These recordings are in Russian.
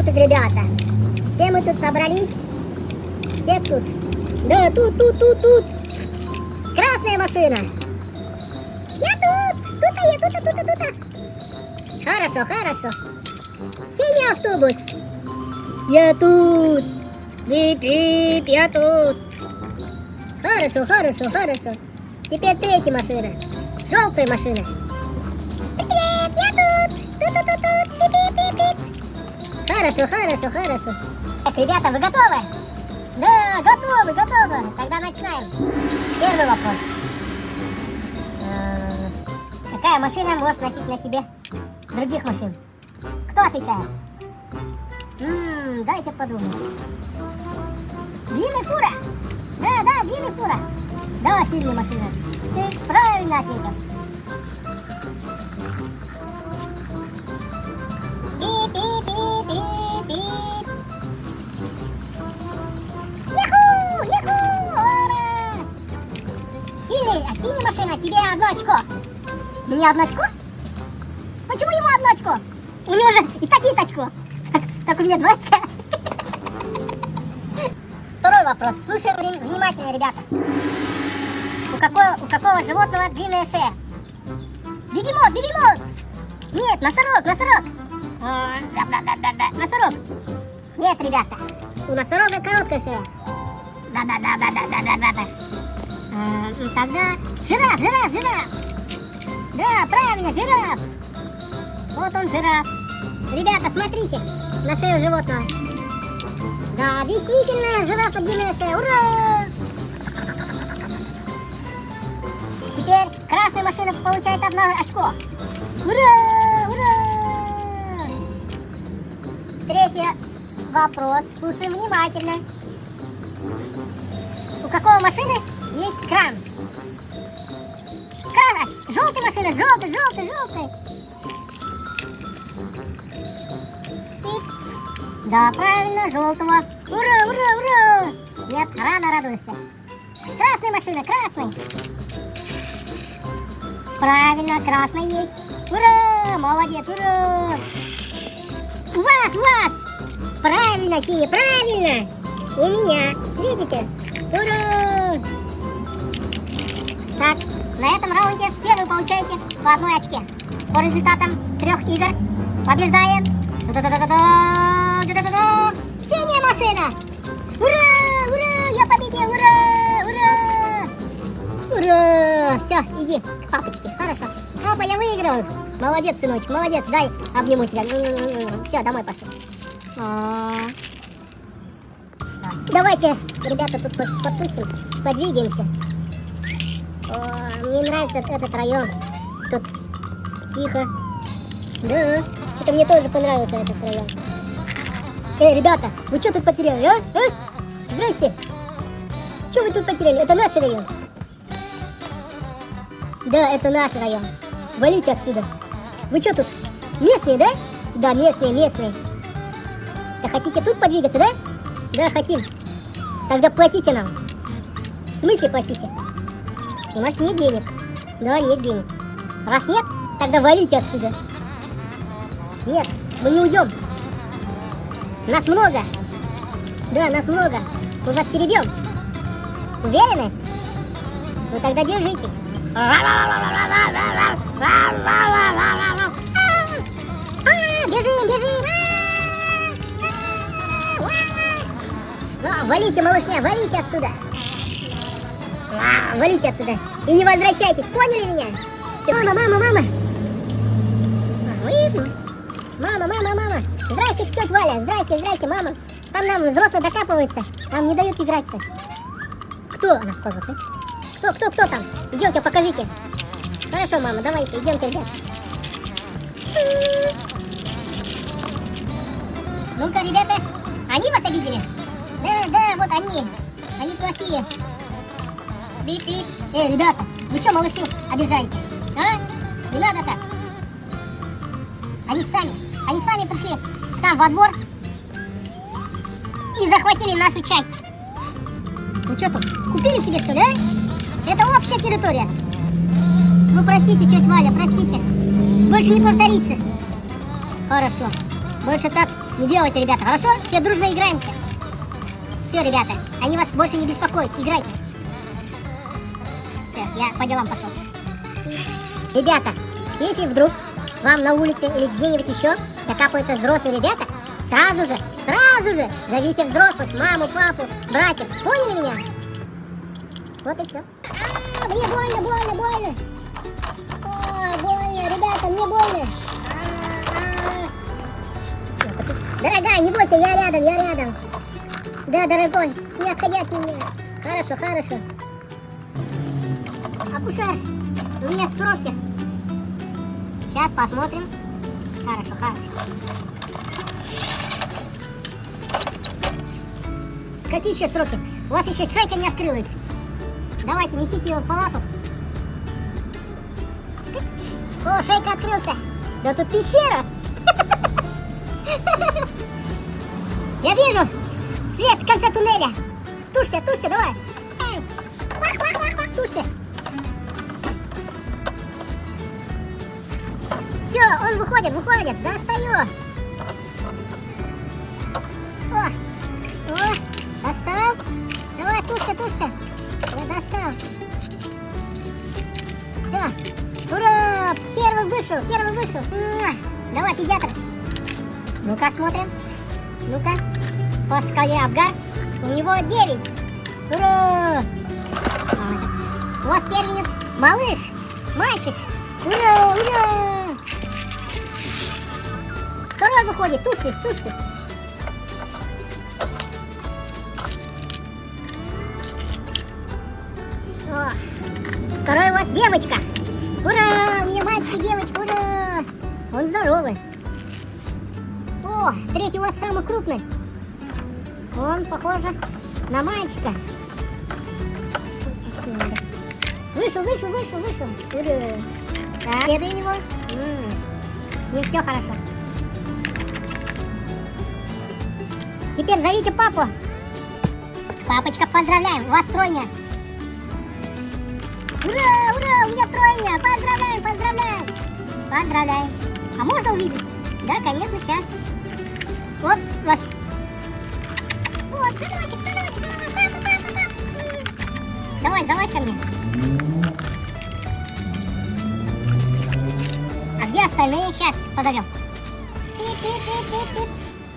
тут, ребята? Все мы тут собрались? Все тут? Да, тут. Красная машина. Я тут. Тут. Хорошо. Синий автобус. Я тут. Бип, я тут. Хорошо. Теперь третья машина. Желтая машина. Привет, я тут. Тут. Хорошо. Так, ребята, вы готовы? Да, готовы. Тогда начинаем. Первый вопрос. Какая машина может носить на себе других машин? Кто отвечает? Дайте подумать. Длинная фура. Да, длинная фура. Да, сильная машина. Ты правильно ответил. Пип. Яху, ура! Синяя машина, тебе 1 очко. Мне 1 очко? Почему ему 1 очко? У него же и так есть очко. Так у меня 2 очка. Второй вопрос. Слушаем внимательно, ребята. У какого животного длинная шея? Бегемот. Нет, носорог. Носорог. Нет, ребята. У носорога короткая шея. Да. Тогда жираф. Да, правильно, жираф. Вот он, жираф. Ребята, смотрите на шею животного. Да, действительно, жирафа длинная шея. Ура! Теперь красная машина получает 1 очко. Ура! Третий вопрос. Слушаем внимательно. У какого машины есть кран? Желтая машина, желтый. Да, правильно, желтого. Ура! Нет, рано радуешься. Красная машина, красный. Правильно, красный есть. Ура! Молодец, ура! ВАЗ! Правильно, синий, правильно! У меня, видите? Ура! Так, на этом раунде все вы получаете по 1 очке. По результатам 3 игр побеждает синяя машина! Ура! Я победил! Ура! Все, иди к папочке, хорошо. Папа, я выиграл! Молодец, сыночек, молодец, дай обниму тебя. Все, домой пошли. Давайте, ребята, тут потусим, подвигаемся. Мне нравится этот район. Тут тихо. Да, это мне тоже понравился этот район. Ребята, вы что тут потеряли, а? Здрасте. Что вы тут потеряли? Это наш район. Да, это наш район. Валите отсюда. Вы что тут? Местные, да? Да, местные. Да хотите тут подвигаться, да? Да, хотим. Тогда платите нам. В смысле платите? У нас нет денег. Да, нет денег. Раз нет, тогда валите отсюда. Нет, мы не уйдем. Нас много. Да, нас много. Мы вас перебьем. Уверены? Ну тогда держитесь. Бежим. Валите, малышня, валите отсюда. Валите отсюда. И не возвращайтесь, поняли меня? Все. Мама. Мама. Здрасте, тетя Валя, здрасте, мама. Там нам взрослые докапываются, нам не дают играться. Кто? Она вкладывается. Кто там? Идемте, покажите. Хорошо, мама, давайте, идемте, ребят. Ну-ка, ребята, они вас обидели? Да, вот они. Они плохие. Бип. Ребята, вы что малышу обижаете? А? Не надо так. Они сами пришли к нам во двор и захватили нашу часть. Ну что тут, купили себе что ли, а? Это общая территория. Вы простите, тетя Валя, простите. Больше не повторится. Хорошо. Больше так не делайте, ребята, хорошо? Все дружно играемся. Все, ребята, они вас больше не беспокоят, играйте. Все, я по делам пошел. Ребята, если вдруг вам на улице или где-нибудь еще докапываются взрослые ребята, сразу же зовите взрослых, маму, папу, братьев. Поняли меня? Вот и все. Мне больно. Больно, ребята, мне больно. Дорогая, не бойся, я рядом. Да, дорогой, не отходи от меня. Хорошо. Акушер, у меня сроки. Сейчас посмотрим. Хорошо. Какие еще сроки? У вас еще шейка не открылась. Давайте, несите его в палату. О, шейка открылся. Да тут пещера. Я вижу свет в конце туннеля. Тушься, давай. Тушься. Все, он выходит. Достаю. О, достал. Давай, тушься. Я достал. Все. Ура! Первый вышел. Давай, педиатр. Ну-ка, смотрим. По шкале Апгар. У него 9. Ура! У вас первенец малыш. Мальчик. Ура! Второй выходит. Тушься. О, второй у вас девочка. Ура! У меня мальчик и девочка. Ура! Он здоровый. О, третий у вас самый крупный. Он похоже на мальчика. Вышел. Ура! Так, следуем его. С ним все хорошо. Теперь зовите папу. Папочка, поздравляем, у вас тройня. Ура, у меня тройня. Поздравляем. А можно увидеть? Да, конечно, сейчас. Вот ваш. О, сыночек. Папа. Давай, залазь ко мне. А где остальные? Сейчас позовем. Пип.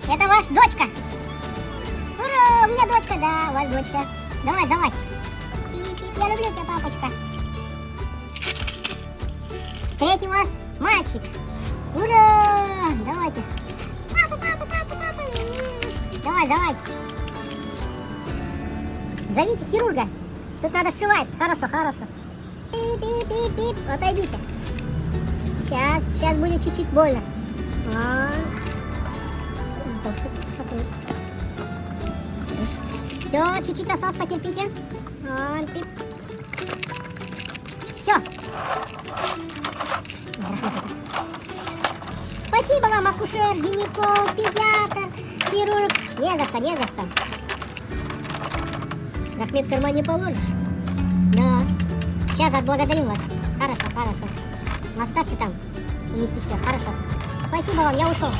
Это ваша дочка. Ура, у меня дочка, да, у вас дочка. Давай, залазь. Пип. Я люблю тебя, папочка. Третий у вас мальчик. Ура! Давайте. Папа. Давай, залазь. Зовите хирурга. Тут надо сшивать. Хорошо. Пип. Отойдите. Сейчас будет чуть-чуть больно. Все, чуть-чуть осталось, потерпите. Все. Спасибо вам, акушер, гинеколог, педиатр, хирург. Не за что. Рахмет в карман не положишь. Да. Сейчас отблагодарим вас. Хорошо. Оставьте там у медсестер. Хорошо. Спасибо вам, я ушел.